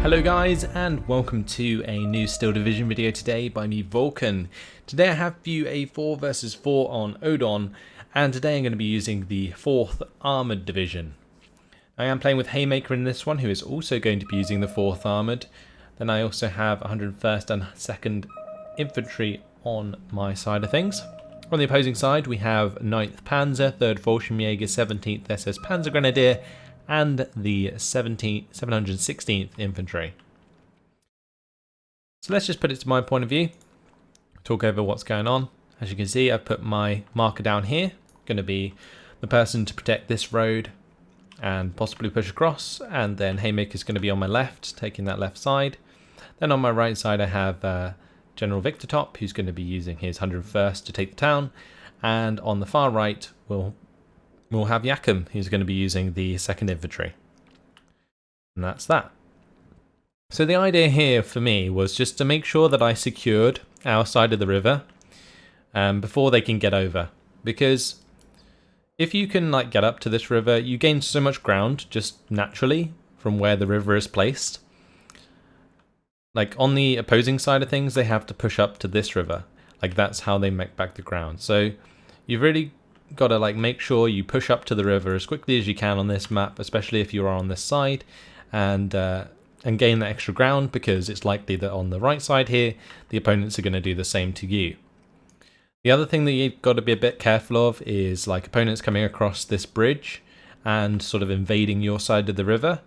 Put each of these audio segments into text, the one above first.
Hello guys, and welcome to a new Steel Division video today by me, Vulcan. Today I have for you a 4 versus 4 on Odon, and today I'm going to be using the 4th Armoured Division. I am playing with Haymaker in this one, who is also going to be using the 4th Armoured. Then I also have 101st and 2nd Infantry on my side of things. On the opposing side we have 9th Panzer, 3rd Fallschirmjäger, 17th SS Panzer Grenadier, and the 716th Infantry. So let's just put it to my point of view, talk over what's going on. As you can see, I've put my marker down here, going to be the person to protect this road and possibly push across, and then Haymaker's going to be on my left, taking that left side. Then on my right side I have General Victor Top, who's going to be using his 101st to take the town, and on the far right we'll have Yakum, who's going to be using the 2nd Infantry. And that's that. So the idea here for me was just to make sure that I secured our side of the river before they can get over. Because if you can get up to this river, you gain so much ground just naturally from where the river is placed. Like on the opposing side of things, they have to push up to this river. Like that's how they make back the ground. So you've really got to make sure you push up to the river as quickly as you can on this map, especially if you are on this side, and gain that extra ground, because it's likely that on the right side here the opponents are going to do the same to you. The other thing that you've got to be a bit careful of is opponents coming across this bridge and sort of invading your side of the river,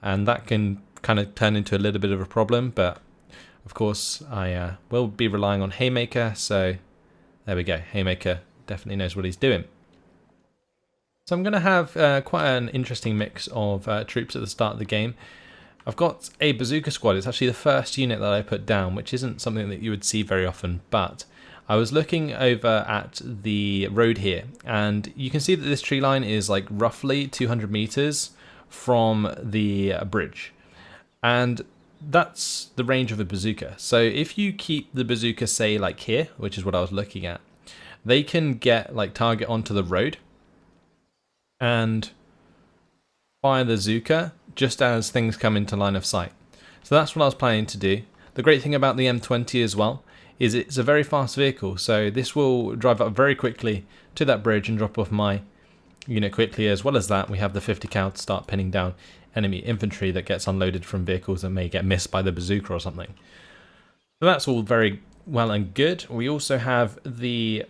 and that can kind of turn into a little bit of a problem. But of course I will be relying on Haymaker, so there we go. Haymaker definitely knows what he's doing. So I'm going to have quite an interesting mix of troops at the start of the game. I've got a bazooka squad. It's actually the first unit that I put down, which isn't something that you would see very often, but I was looking over at the road here, and you can see that this tree line is roughly 200 meters from the bridge, and that's the range of a bazooka. So if you keep the bazooka, say here, which is what I was looking at, they can get target onto the road and fire the bazooka just as things come into line of sight. So that's what I was planning to do. The great thing about the M20 as well is it's a very fast vehicle, so this will drive up very quickly to that bridge and drop off my unit quickly. As well as that, we have the 50 cal to start pinning down enemy infantry that gets unloaded from vehicles that may get missed by the bazooka or something. So that's all very well and good. We also have the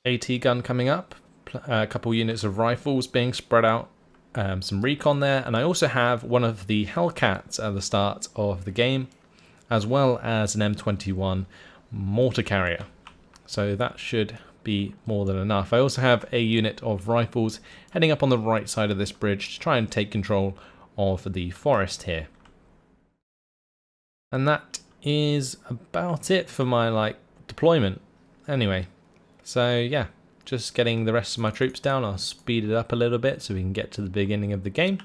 AT gun coming up, a couple units of rifles being spread out, some recon there, and I also have one of the Hellcats at the start of the game, as well as an M21 mortar carrier. So that should be more than enough. I also have a unit of rifles heading up on the right side of this bridge to try and take control of the forest here. And that is about it for my deployment. Anyway, so yeah, just getting the rest of my troops down. I'll speed it up a little bit so we can get to the beginning of the game.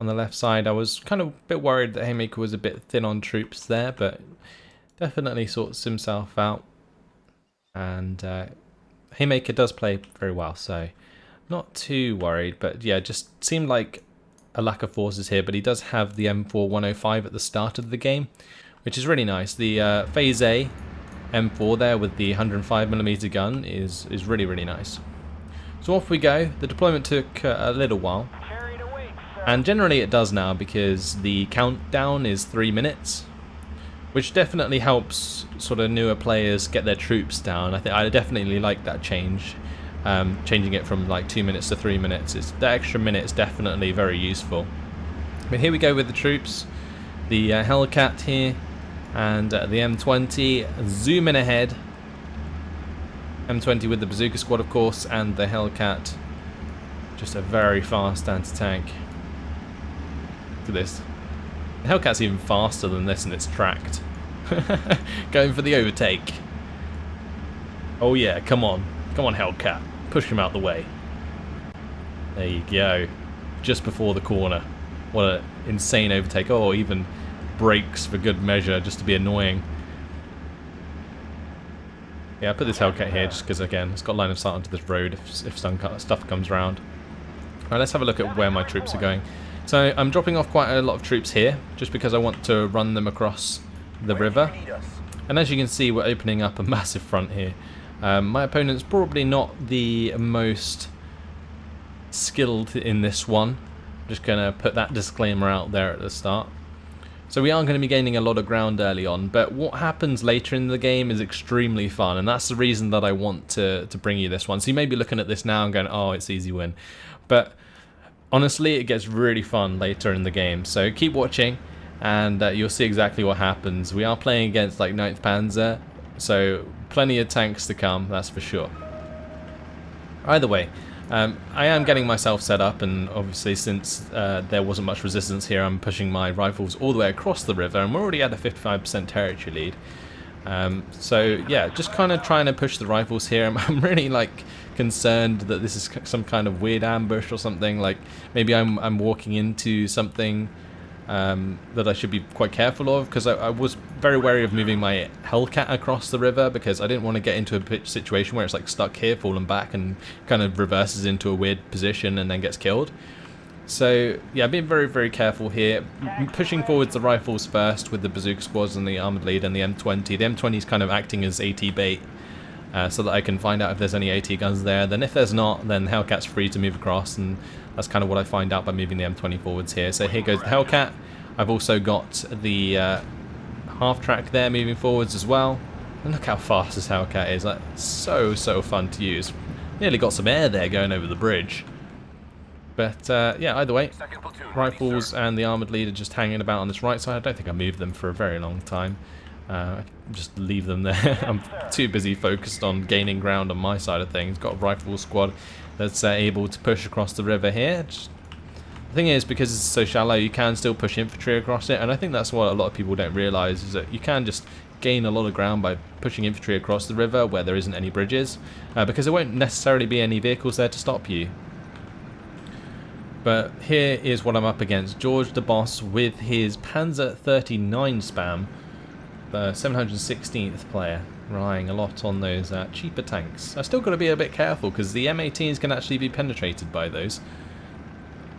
On the left side, I was kind of a bit worried that Haymaker was a bit thin on troops there, but definitely sorts himself out. And Haymaker does play very well, so not too worried. But yeah, just seemed like a lack of forces here, but he does have the M4 105 at the start of the game, which is really nice. The Phase A M4 there with the 105mm gun is really, really nice. So off we go. The deployment took a little while, and generally it does now because the countdown is 3 minutes, which definitely helps sort of newer players get their troops down. I definitely like that change, changing it from 2 minutes to 3 minutes. That extra minute is definitely very useful. But here we go with the troops. The Hellcat here, and the M20 zooming ahead. M20 with the bazooka squad, of course, and the Hellcat, just a very fast anti-tank. Look at this. The Hellcat's even faster than this, and it's tracked. Going for the overtake. Oh yeah, come on. Come on, Hellcat. Push him out the way. There you go. Just before the corner. What an insane overtake. Oh, even brakes for good measure just to be annoying. Yeah, I put this Hellcat here just because, again, it's got line of sight onto this road if stuff comes around. Alright, let's have a look at where my troops are going. So I'm dropping off quite a lot of troops here, just because I want to run them across the river. And as you can see, we're opening up a massive front here. My opponent's probably not the most skilled in this one. I'm just going to put that disclaimer out there at the start. So we are going to be gaining a lot of ground early on, but what happens later in the game is extremely fun, and that's the reason that I want to bring you this one. So you may be looking at this now and going, oh, it's easy win. But honestly, it gets really fun later in the game, so keep watching and you'll see exactly what happens. We are playing against like 9th Panzer, so plenty of tanks to come, that's for sure. Either way, I am getting myself set up, and obviously since there wasn't much resistance here, I'm pushing my rifles all the way across the river, and we're already at a 55% territory lead. So yeah, just kind of trying to push the rifles here. I'm really like concerned that this is some kind of weird ambush or something. Like maybe I'm walking into something that I should be quite careful of, because I was very wary of moving my Hellcat across the river, because I didn't want to get into a pitch situation where it's like stuck here, falling back, and kind of reverses into a weird position and then gets killed. So yeah, being very, very careful here. Pushing forwards the rifles first with the bazooka squads and the armoured lead and the M20. The M20 is kind of acting as AT bait, so that I can find out if there's any AT guns there. Then if there's not, then Hellcat's free to move across, and that's kind of what I find out by moving the M20 forwards here. So here goes the Hellcat. I've also got the half-track there moving forwards as well. And look how fast this Hellcat is. Like, so fun to use. Nearly got some air there going over the bridge. But yeah, either way, rifles and the armoured lead are just hanging about on this right side. I don't think I moved them for a very long time. Just leave them there. I'm too busy focused on gaining ground on my side of things. Got a rifle squad that's able to push across the river here. The thing is, because it's so shallow, you can still push infantry across it, and I think that's what a lot of people don't realise, is that you can just gain a lot of ground by pushing infantry across the river where there isn't any bridges, because there won't necessarily be any vehicles there to stop you. But here is what I'm up against. George the Boss with his Panzer 39 spam, the 716th player, relying a lot on those cheaper tanks. I've still got to be a bit careful, because the M18s can actually be penetrated by those.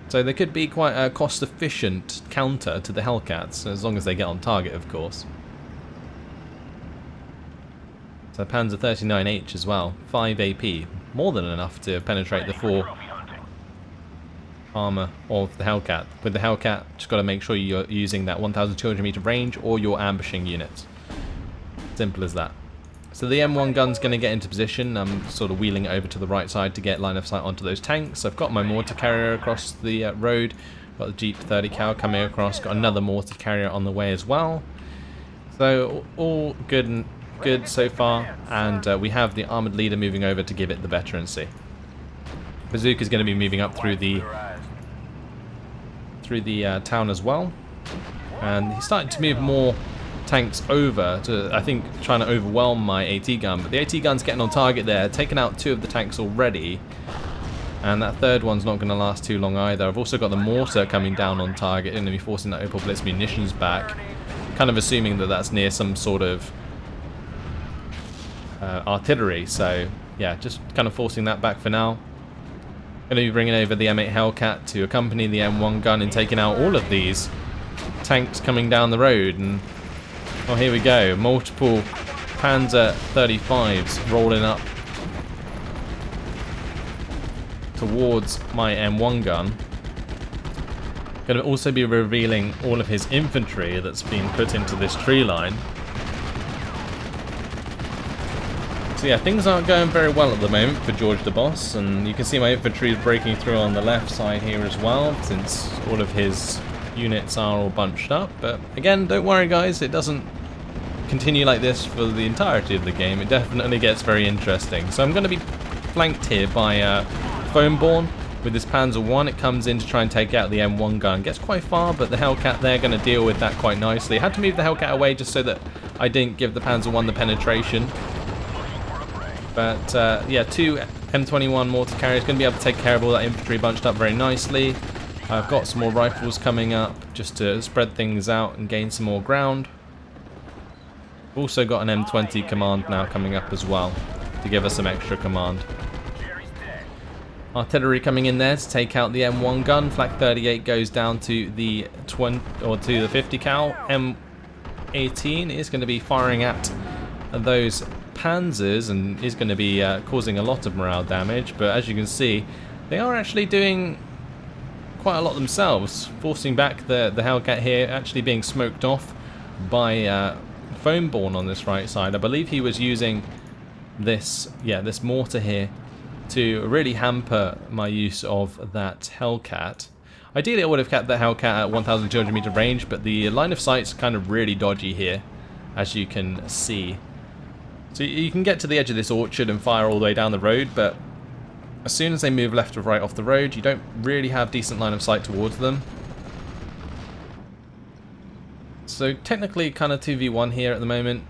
So they could be quite a cost-efficient counter to the Hellcats, as long as they get on target, of course. So Panzer 39H as well, 5 AP, more than enough to penetrate the 4 armour of the Hellcat. With the Hellcat, just got to make sure you're using that 1,200 meter range, or you're ambushing units. Simple as that. So the M1 gun's going to get into position. I'm sort of wheeling it over to the right side to get line of sight onto those tanks. I've got my mortar carrier across the road. Got the Jeep 30 cal coming across. Got another mortar carrier on the way as well. So all good and good so far. And we have the armoured leader moving over to give it the veterancy. Bazooka's going to be moving up through the town as well. And he's starting to move more tanks over to, I think, trying to overwhelm my AT gun, but the AT gun's getting on target there, taking out 2 of the tanks already, and that third one's not going to last too long either. I've also got the mortar coming down on target, and going to be forcing that Opel Blitz munitions back, kind of assuming that that's near some sort of artillery. So yeah, just kind of forcing that back for now. Going to be bringing over the M8 Hellcat to accompany the M1 gun and taking out all of these tanks coming down the road. And oh, here we go, multiple Panzer 35s rolling up towards my M1 gun. Going to also be revealing all of his infantry that's been put into this tree line. So yeah, things aren't going very well at the moment for George the Boss, and you can see my infantry is breaking through on the left side here as well, since all of his units are all bunched up. But again, don't worry guys, it doesn't continue like this for the entirety of the game. It definitely gets very interesting. So I'm going to be flanked here by Foamborn with this Panzer 1. It comes in to try and take out the M1 gun. Gets quite far, but the Hellcat there going to deal with that quite nicely. I had to move the Hellcat away just so that I didn't give the Panzer 1 the penetration. But yeah, 2 M21 mortar carriers going to be able to take care of all that infantry bunched up very nicely. I've got some more rifles coming up just to spread things out and gain some more ground. Also got an M20 command now coming up as well to give us some extra command. Artillery coming in there to take out the M1 gun. Flak 38 goes down to the 50 cal. M18 is going to be firing at those panzers and is going to be causing a lot of morale damage. But as you can see, they are actually doing quite a lot themselves, forcing back the Hellcat here, actually being smoked off by Foamborn on this right side. I believe he was using this mortar here to really hamper my use of that Hellcat. Ideally I would have kept the Hellcat at 1,200 meter range, but the line of sight's kind of really dodgy here, as you can see. So you can get to the edge of this orchard and fire all the way down the road, but as soon as they move left or right off the road, you don't really have decent line of sight towards them. So technically kind of 2v1 here at the moment.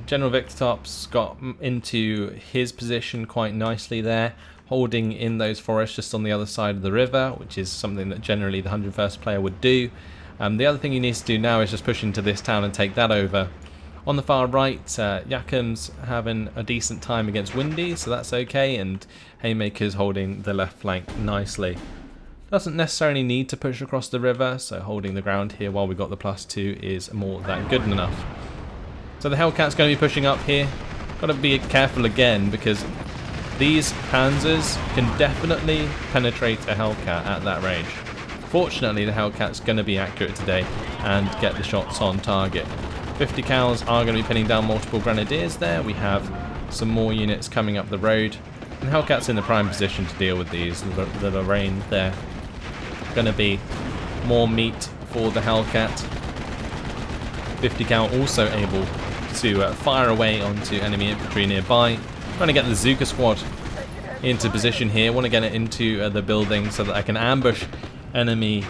General Victor Top's got into his position quite nicely there, holding in those forests just on the other side of the river, which is something that generally the 101st player would do. The other thing he needs to do now is just push into this town and take that over. On the far right, Yakum's having a decent time against Windy, so that's okay, and Haymaker's holding the left flank nicely. Doesn't necessarily need to push across the river, so holding the ground here while we got the +2 is more than good enough. So the Hellcat's going to be pushing up here. Got to be careful again, because these panzers can definitely penetrate a Hellcat at that range. Fortunately, the Hellcat's going to be accurate today and get the shots on target. 50 cals are going to be pinning down multiple grenadiers there. We have some more units coming up the road. And Hellcat's in the prime position to deal with these. The Lorraine there. Going to be more meat for the Hellcat. 50 cal also able to fire away onto enemy infantry nearby. Trying to get the Zuka squad into position here. Want to get it into the building so that I can ambush enemy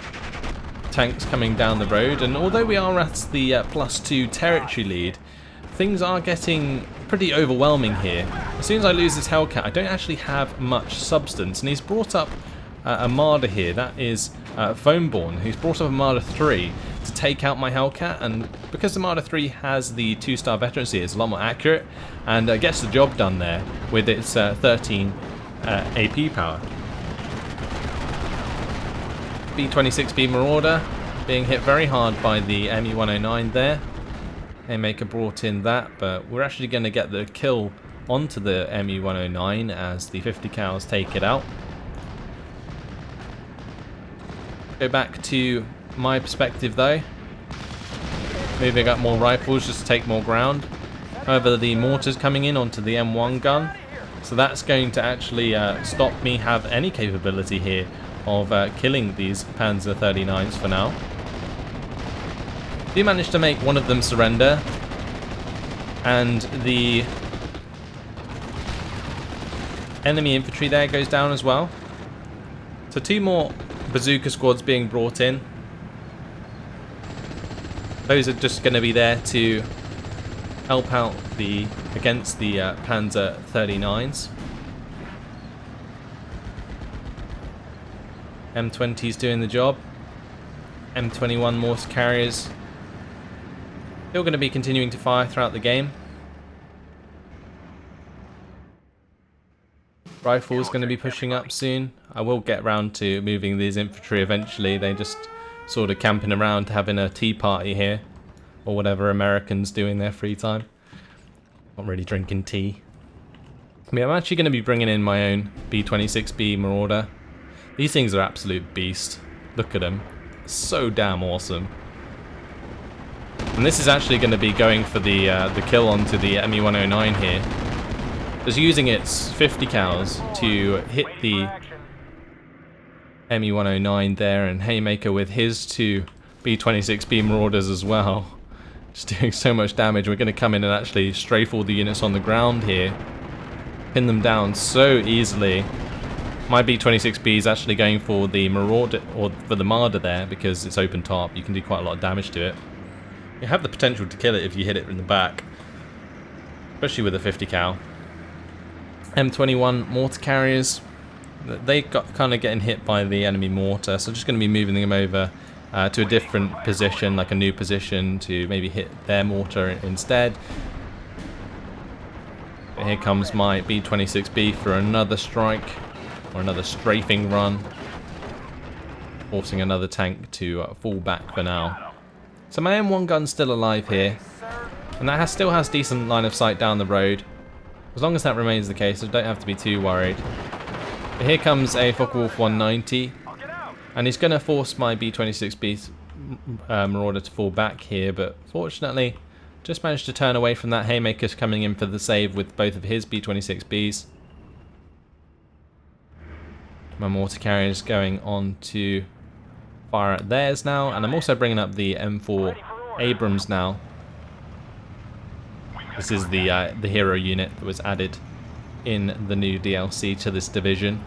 tanks coming down the road. And although we are at the +2 territory lead, things are getting pretty overwhelming here. As soon as I lose this Hellcat, I don't actually have much substance. And he's brought up a Marder here. That is Foamborn, who's brought up a Marder 3 to take out my Hellcat, and because the Marder 3 has the 2-star veterancy, it's a lot more accurate and gets the job done there with its 13 AP power. B-26B Marauder being hit very hard by the ME-109 there. Haymaker brought in that, but we're actually going to get the kill onto the ME-109 as the 50 cals take it out. Go back to my perspective though, moving up more rifles just to take more ground. However, the mortar's coming in onto the M1 gun, so that's going to actually stop me have any capability here of killing these Panzer 39s for now. Do manage to make one of them surrender, and the enemy infantry there goes down as well. So 2 more bazooka squads being brought in. Those are just going to be there to help out against the Panzer 39s. M20's doing the job. M21 mortar carriers still going to be continuing to fire throughout the game. Rifle's going to be pushing up soon. I will get round to moving these infantry eventually. They just sort of camping around having a tea party here, or whatever Americans do in their free time. Not really drinking tea. I mean, I'm actually going to be bringing in my own B-26B Marauder. These things are absolute beast. Look at them. So damn awesome. And this is actually going to be going for the kill onto the ME-109 here. Just using its 50 cals to hit the ME-109 there, and Haymaker with his 2 B-26B Marauders as well. Just doing so much damage. We're going to come in and actually strafe all the units on the ground here. Pin them down so easily. My B-26B is actually going for the Marauder, or for the Marder there, because it's open top. You can do quite a lot of damage to it. You have the potential to kill it if you hit it in the back, especially with a 50 cal. M21 mortar carriers, they got kind of getting hit by the enemy mortar, so just going to be moving them over to a different position, like a new position, to maybe hit their mortar instead. But here comes my B-26B for another strike. or another strafing run, forcing another tank to fall back for now. So my M1 gun's still alive here, and that still has decent line of sight down the road. As long as that remains the case, I don't have to be too worried. But here comes a Focke-Wulf 190, and he's going to force my B-26B Marauder to fall back here, but fortunately just managed to turn away from that. Haymaker's coming in for the save with both of his B-26Bs. My mortar carriers going on to fire at theirs now, and I'm also bringing up the M4 Abrams now. This is the hero unit that was added in the new DLC to this division.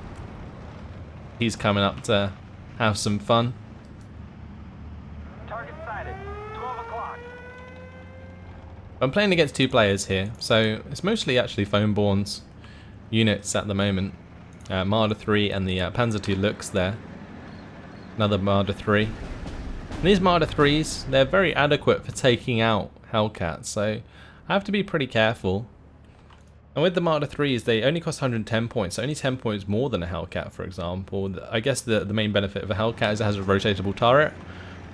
He's coming up to have some fun. Target sighted. 12 o'clock. I'm playing against two players here, so it's mostly actually phone-born's units at the moment. Marder 3 and the Panzer II Lux there. Another Marder 3. And these Marder 3s, they're very adequate for taking out Hellcats, so I have to be pretty careful. And with the Marder 3s, they only cost 110 points, so only 10 points more than a Hellcat, for example. I guess the main benefit of a Hellcat is it has a rotatable turret,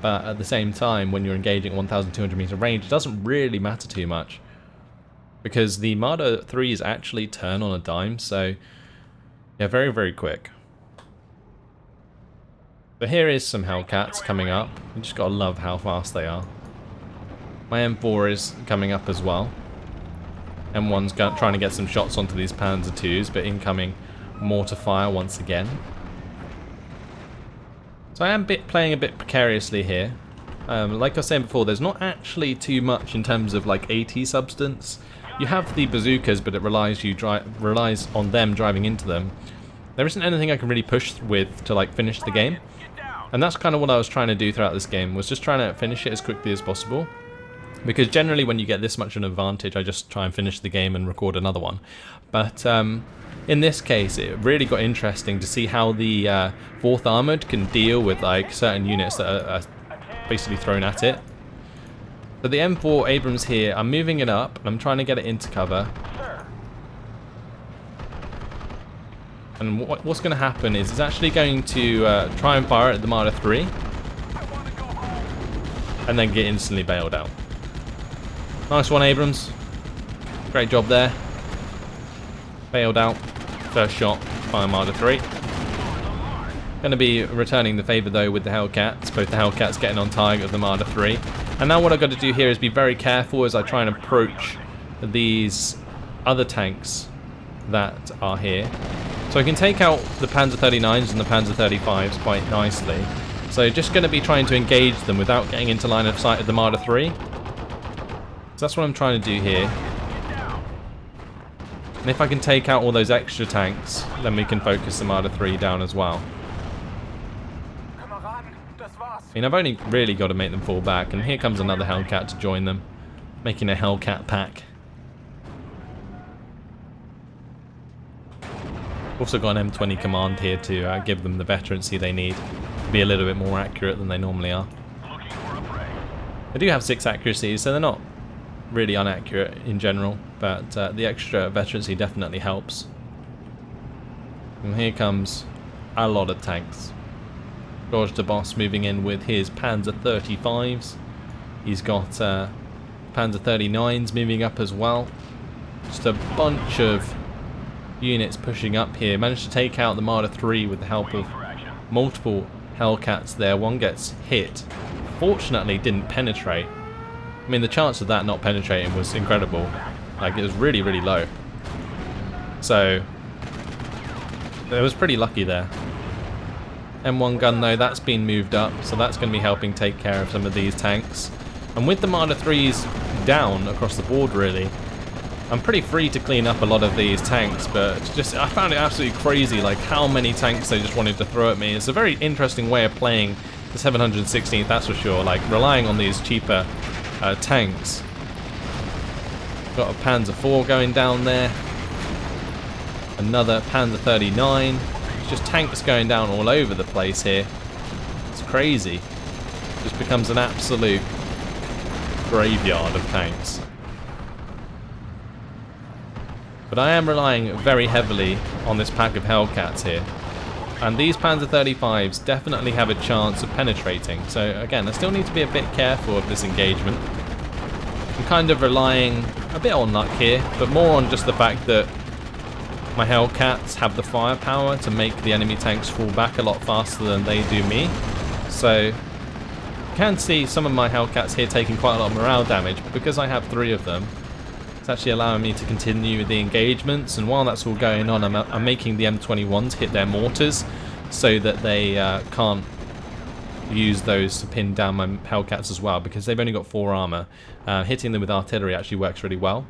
but at the same time, when you're engaging at 1,200 meter range, it doesn't really matter too much, because the Marder 3s actually turn on a dime, so yeah, very, very quick. But here is some Hellcats coming up. You just gotta love how fast they are. My M4 is coming up as well. M1's trying to get some shots onto these Panzer IIs, but incoming mortar fire once again. So I am playing a bit precariously here. Like I was saying before, there's not actually too much in terms of like AT substance. You have the bazookas, but it relies on them driving into them. There isn't anything I can really push with to like finish the game. And that's kind of what I was trying to do throughout this game, was just trying to finish it as quickly as possible. Because generally when you get this much of an advantage, I just try and finish the game and record another one. But in this case, it really got interesting to see how the 4th Armoured can deal with like certain units that are basically thrown at it. So the M4 Abrams here, I'm moving it up, and I'm trying to get it into cover. And what's going to happen is it's actually going to try and fire at the Marder 3, and then get instantly bailed out. Nice one, Abrams. Great job there. Bailed out. First shot by Marder 3. Going to be returning the favour though with the Hellcats. Both the Hellcats getting on target of the Marder 3. And now what I've got to do here is be very careful as I try and approach these other tanks that are here. So I can take out the Panzer 39s and the Panzer 35s quite nicely. So just going to be trying to engage them without getting into line of sight of the Marder 3. So that's what I'm trying to do here. And if I can take out all those extra tanks, then we can focus the Marder 3 down as well. I mean, I've only really got to make them fall back, and here comes another Hellcat to join them, making a Hellcat pack. Also got an M20 command here to give them the veterancy they need to be a little bit more accurate than they normally are. They do have 6 accuracies, so they're not really inaccurate in general, but the extra veterancy definitely helps. And here comes a lot of tanks. George de Boss moving in with his Panzer 35s. He's got Panzer 39s moving up as well. Just a bunch of units pushing up here. Managed to take out the Marder 3 with the help of multiple Hellcats there. One gets hit. Fortunately didn't penetrate. I mean, the chance of that not penetrating was incredible. Like, it was really, really low. So it was pretty lucky there. M1 gun though, that's been moved up, so that's going to be helping take care of some of these tanks. And with the Marder 3s down across the board really, I'm pretty free to clean up a lot of these tanks, but just I found it absolutely crazy like how many tanks they just wanted to throw at me. It's a very interesting way of playing the 716th, that's for sure, like relying on these cheaper tanks. Got a Panzer 4 going down there, another Panzer 39. Just tanks going down all over the place here. It's crazy. Just becomes an absolute graveyard of tanks. But I am relying very heavily on this pack of Hellcats here. And these Panzer 35s definitely have a chance of penetrating. So again, I still need to be a bit careful of this engagement. I'm kind of relying a bit on luck here, but more on just the fact that my Hellcats have the firepower to make the enemy tanks fall back a lot faster than they do me. So you can see some of my Hellcats here taking quite a lot of morale damage, but because I have 3 of them, it's actually allowing me to continue the engagements. And while that's all going on, I'm making the M21s hit their mortars so that they can't use those to pin down my Hellcats as well, because they've only got 4 armor. Hitting them with artillery actually works really well.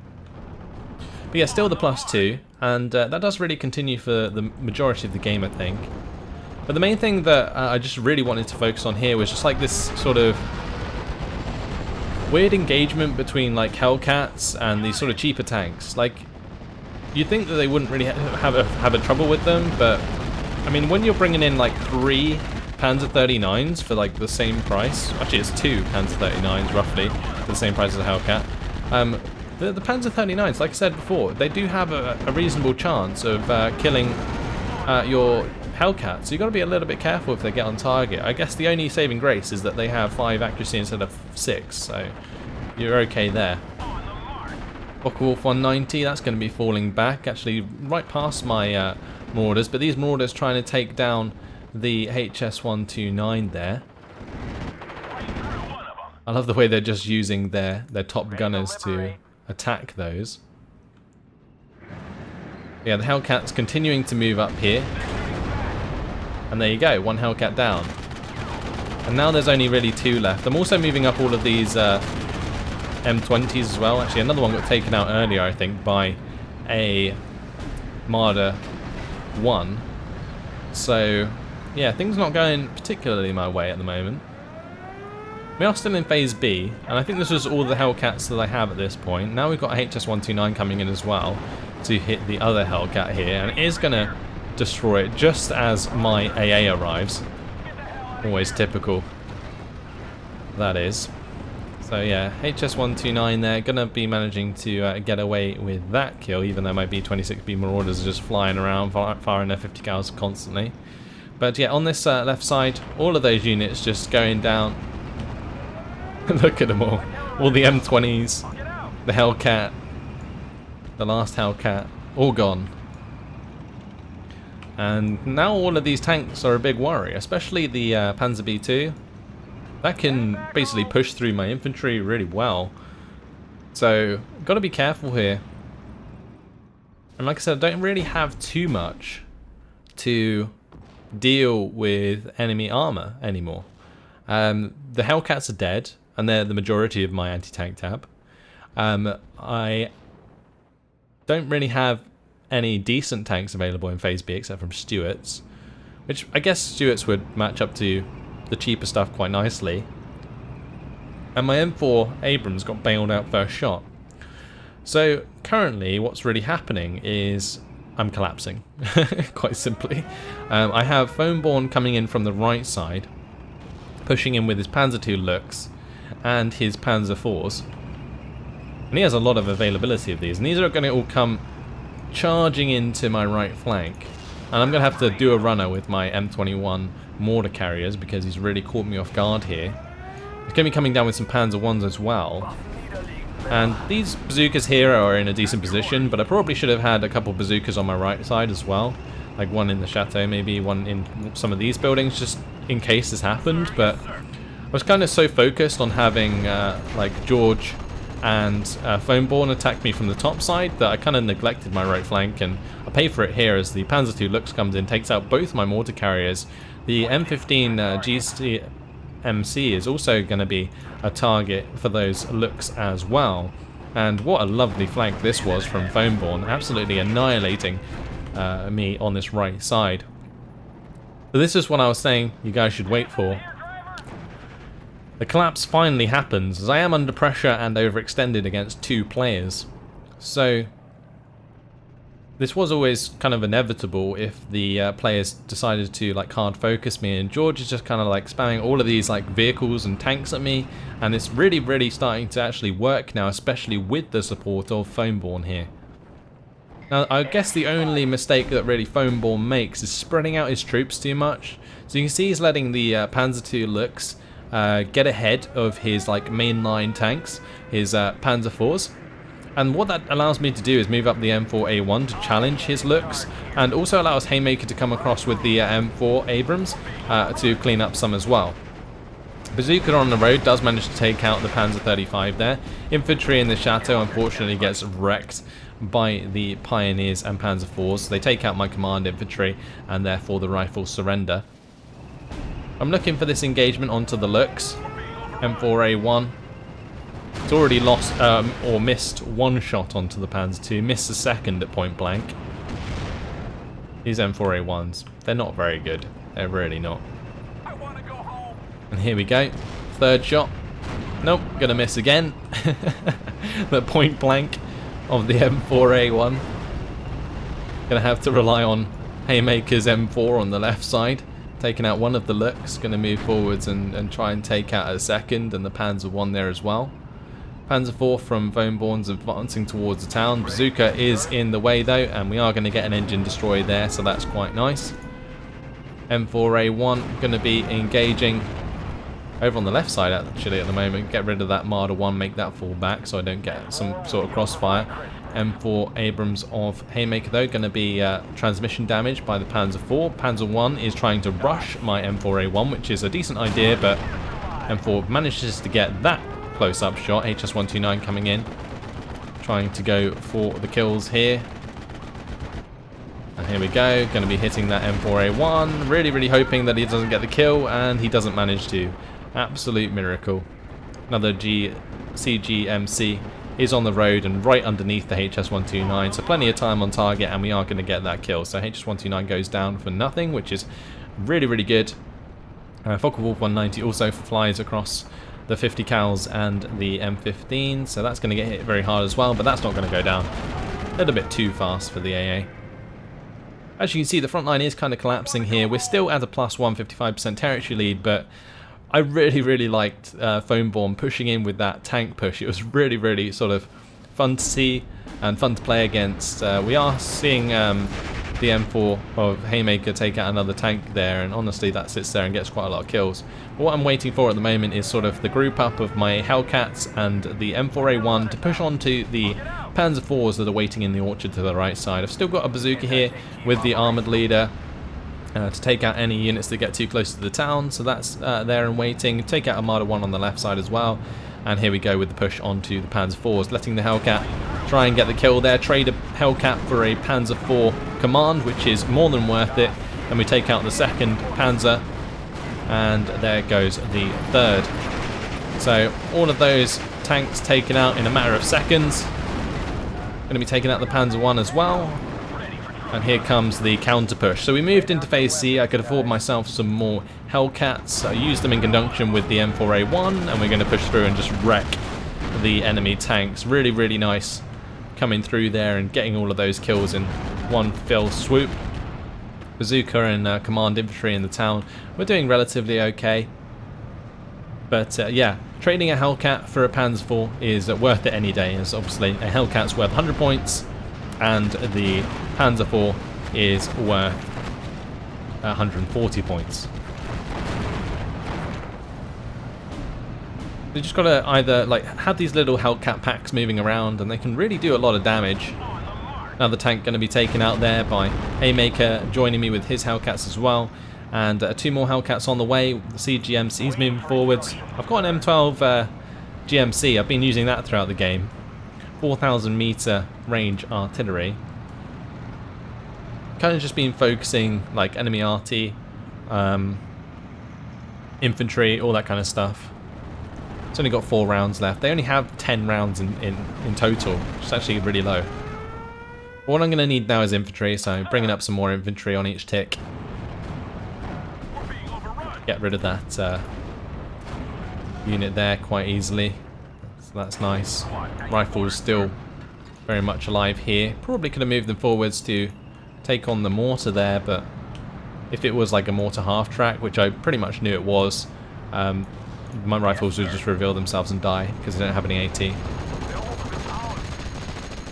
But yeah, still the +2, and that does really continue for the majority of the game, I think. But the main thing that I just really wanted to focus on here was just like this sort of weird engagement between like Hellcats and these sort of cheaper tanks. Like, you'd think that they wouldn't really have a trouble with them, but I mean, when you're bringing in like 3 Panzer 39s for like the same price, actually it's 2 Panzer 39s roughly for the same price as a Hellcat. The Panzer 39s, like I said before, they do have a reasonable chance of killing your Hellcats, so you've got to be a little bit careful if they get on target. I guess the only saving grace is that they have 5 accuracy instead of 6, so you're okay there. Wolf 190, that's going to be falling back, actually right past my Marauders, but these Marauders trying to take down the HS-129 there. I love the way they're just using their top gunners to attack those. Yeah, the Hellcats continuing to move up here. And there you go, 1 Hellcat down. And now there's only really 2 left. I'm also moving up all of these M20s as well. Actually, another one got taken out earlier, I think, by a Marder 1. So, yeah, things not going particularly my way at the moment. We are still in Phase B, and I think this was all the Hellcats that I have at this point. Now we've got a HS-129 coming in as well to hit the other Hellcat here, and it is going to destroy it just as my AA arrives. Always typical, that is. So yeah, HS-129 there, gonna be managing to get away with that kill, even though my B-26B Marauders are just flying around, firing their 50 cals constantly. But yeah, on this left side, all of those units just going down. Look at them all the M20s, the Hellcat, the last Hellcat, all gone. And now all of these tanks are a big worry, especially the Panzer B2. That can basically push through my infantry really well. So, got to be careful here. And like I said, I don't really have too much to deal with enemy armor anymore. The Hellcats are dead, and they're the majority of my anti-tank tab. I don't really have any decent tanks available in Phase B except from Stuarts, which I guess Stuarts would match up to the cheaper stuff quite nicely. And my M4 Abrams got bailed out first shot. So currently what's really happening is I'm collapsing, quite simply. I have Foamborn coming in from the right side, pushing in with his Panzer II Lux and his Panzer IVs. And he has a lot of availability of these, and these are going to all come charging into my right flank, and I'm going to have to do a runner with my M21 mortar carriers because he's really caught me off guard here. He's going to be coming down with some Panzer 1s as well, and these bazookas here are in a decent position, but I probably should have had a couple bazookas on my right side as well, like one in the chateau, maybe one in some of these buildings, just in case this happened. But I was kind of so focused on having like George and Foamborn attacked me from the top side that I kind of neglected my right flank, and I pay for it here as the Panzer II Lux comes in, takes out both my mortar carriers. The M15 GCMC is also going to be a target for those Lux as well, and what a lovely flank this was from Foamborn, absolutely annihilating me on this right side. But this is what I was saying you guys should wait for. The collapse finally happens, as I am under pressure and overextended against 2 players. So, this was always kind of inevitable if the players decided to like hard focus me, and George is just kind of like spamming all of these like vehicles and tanks at me, and it's really starting to actually work now, especially with the support of Foamborn here. Now, I guess the only mistake that really Foamborn makes is spreading out his troops too much. So you can see he's letting the Panzer II Lux get ahead of his like mainline tanks, his Panzer IVs. And what that allows me to do is move up the M4A1 to challenge his Lux, and also allows Haymaker to come across with the M4 Abrams to clean up some as well. Bazooka on the road does manage to take out the Panzer 35 there. Infantry in the Chateau unfortunately gets wrecked by the Pioneers and Panzer IVs. They take out my command infantry, and therefore the rifles surrender. I'm looking for this engagement onto the Lux. M4A1. It's already lost or missed one shot onto the Panzer II, missed the second at point blank. These M4A1s, they're not very good. They're really not. And here we go. Third shot. Nope, gonna miss again. The point blank of the M4A1. Gonna have to rely on Haymaker's M4 on the left side. Taking out one of the Lux. Gonna move forwards and try and take out a second, and the Panzer 1 there as well. Panzer IV from Foamborn's advancing towards the town. Bazooka is in the way though, and we are going to get an engine destroyer there, so that's quite nice. M4A1 going to be engaging over on the left side actually at the moment. Get rid of that Marder 1, make that fall back so I don't get some sort of crossfire. M4 Abrams of Haymaker though going to be transmission damaged by the Panzer IV. Panzer 1 is trying to rush my M4A1, which is a decent idea, but M4 manages to get that close-up shot. HS-129 coming in, trying to go for the kills here. And here we go, going to be hitting that M4A1. Really hoping that he doesn't get the kill, and he doesn't manage to. Absolute miracle. Another CGMC is on the road and right underneath the HS-129, so plenty of time on target, and we are going to get that kill. So HS-129 goes down for nothing, which is really good. Focke-Wulf 190 also flies across the 50 cals and the M15, so that's going to get hit very hard as well, but that's not going to go down. A little bit too fast for the AA. As you can see, the front line is kind of collapsing here. We're still at a plus 155% territory lead, but I really liked Foamborn pushing in with that tank push. It was really sort of fun to see and fun to play against. We are seeing the M4 of Haymaker take out another tank there, and honestly that sits there and gets quite a lot of kills. But what I'm waiting for at the moment is sort of the group up of my Hellcats and the M4A1 to push on to the Panzer IVs that are waiting in the orchard to the right side. I've still got a bazooka here with the armoured leader to take out any units that get too close to the town, so that's there and waiting. Take out a Marder 1 on the left side as well, and here we go with the push onto the Panzer IVs, letting the Hellcat try and get the kill there. Trade a Hellcat for a Panzer IV command, which is more than worth it, and we take out the second Panzer, and there goes the third. So all of those tanks taken out in a matter of seconds. Going to be taking out the Panzer 1 as well. And here comes the counter push. So we moved into phase C. I could afford myself some more Hellcats. I used them in conjunction with the M4A1, and we're going to push through and just wreck the enemy tanks. Really nice coming through there and getting all of those kills in one fell swoop. Bazooka and command infantry in the town, we're doing relatively okay. But yeah, trading a Hellcat for a Panzer IV is worth it any day, as obviously a Hellcat's worth 100 points and the Panzer IV is worth 140 points. You just got to either like have these little Hellcat packs moving around, and they can really do a lot of damage. Another tank going to be taken out there by Haymaker, joining me with his Hellcats as well. And 2 more Hellcats on the way. The CGMC's moving forwards. I've got an M12 GMC. I've been using that throughout the game. 4,000 meter range artillery. Kind of just been focusing like enemy RT, infantry, all that kind of stuff. It's only got 4 rounds left. They only have 10 rounds in total, which is actually really low. But what I'm going to need now is infantry, so bringing up some more infantry on each tick. Get rid of that unit there quite easily. So that's nice. Rifles still very much alive here. Probably could have moved them forwards to take on the mortar there, but if it was like a mortar half track, which I pretty much knew it was, my rifles would just reveal themselves and die because they don't have any AT.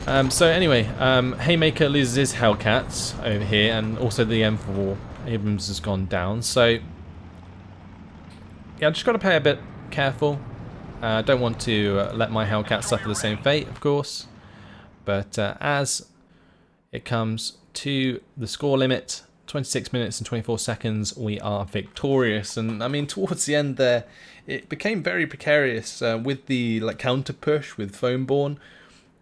So anyway, Haymaker loses his Hellcats over here, and also the M4 Abrams has gone down. So yeah, I just got to play a bit careful. I don't want to let my Hellcats suffer the same fate, of course. But as it comes to the score limit, 26 minutes and 24 seconds, we are victorious. And I mean, towards the end there, it became very precarious with the counter push with Foamborn.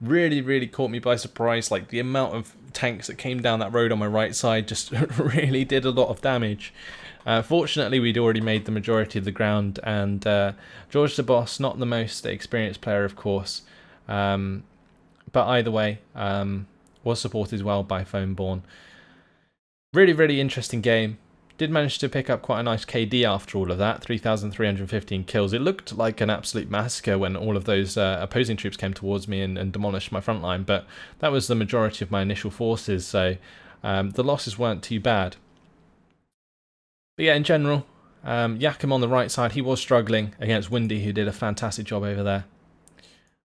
Really caught me by surprise. Like, the amount of tanks that came down that road on my right side just really did a lot of damage. Fortunately, we'd already made the majority of the ground, and George the Boss, not the most experienced player, of course, but either way, was supported well by Foamborn. Really interesting game. Did manage to pick up quite a nice KD after all of that, 3,315 kills. It looked like an absolute massacre when all of those opposing troops came towards me and demolished my front line, but that was the majority of my initial forces, so the losses weren't too bad. But yeah, in general, Yakum on the right side, he was struggling against Windy, who did a fantastic job over there.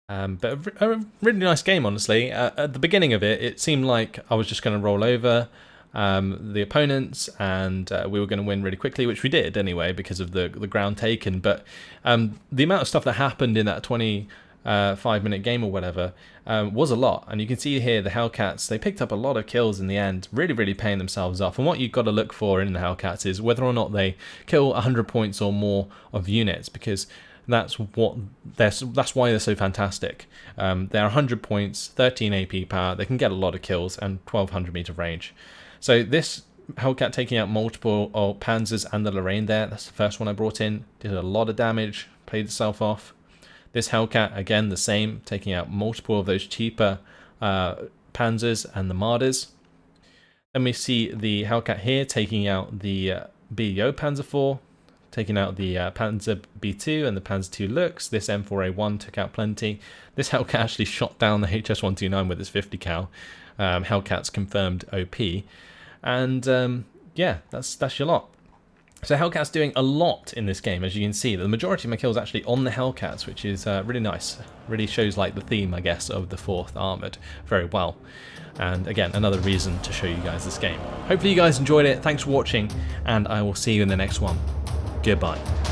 But a really nice game, honestly. At the beginning of it, it seemed like I was just going to roll over the opponents, and we were going to win really quickly, which we did anyway because of the ground taken. But the amount of stuff that happened in that 25-minute game or whatever was a lot, and you can see here the Hellcats, they picked up a lot of kills in the end, really paying themselves off. And what you've got to look for in the Hellcats is whether or not they kill 100 points or more of units, because that's why they're so fantastic. They're 100 points, 13 AP power, they can get a lot of kills, and 1200 meter range. So this Hellcat taking out multiple Panzers and the Lorraine there, that's the first one I brought in, did a lot of damage, played itself off. This Hellcat, again, the same, taking out multiple of those cheaper Panzers and the Marders. Then we see the Hellcat here taking out the BEO Panzer IV, taking out the Panzer B2 and the Panzer II Lux. This M4A1 took out plenty. This Hellcat actually shot down the HS129 with its 50 cal. Hellcats confirmed OP. And yeah, that's your lot. So Hellcats doing a lot in this game, as you can see. The majority of my kills actually on the Hellcats, which is really nice. Really shows like the theme, I guess, of the 4th Armoured very well. And again, another reason to show you guys this game. Hopefully you guys enjoyed it. Thanks for watching, and I will see you in the next one. Goodbye.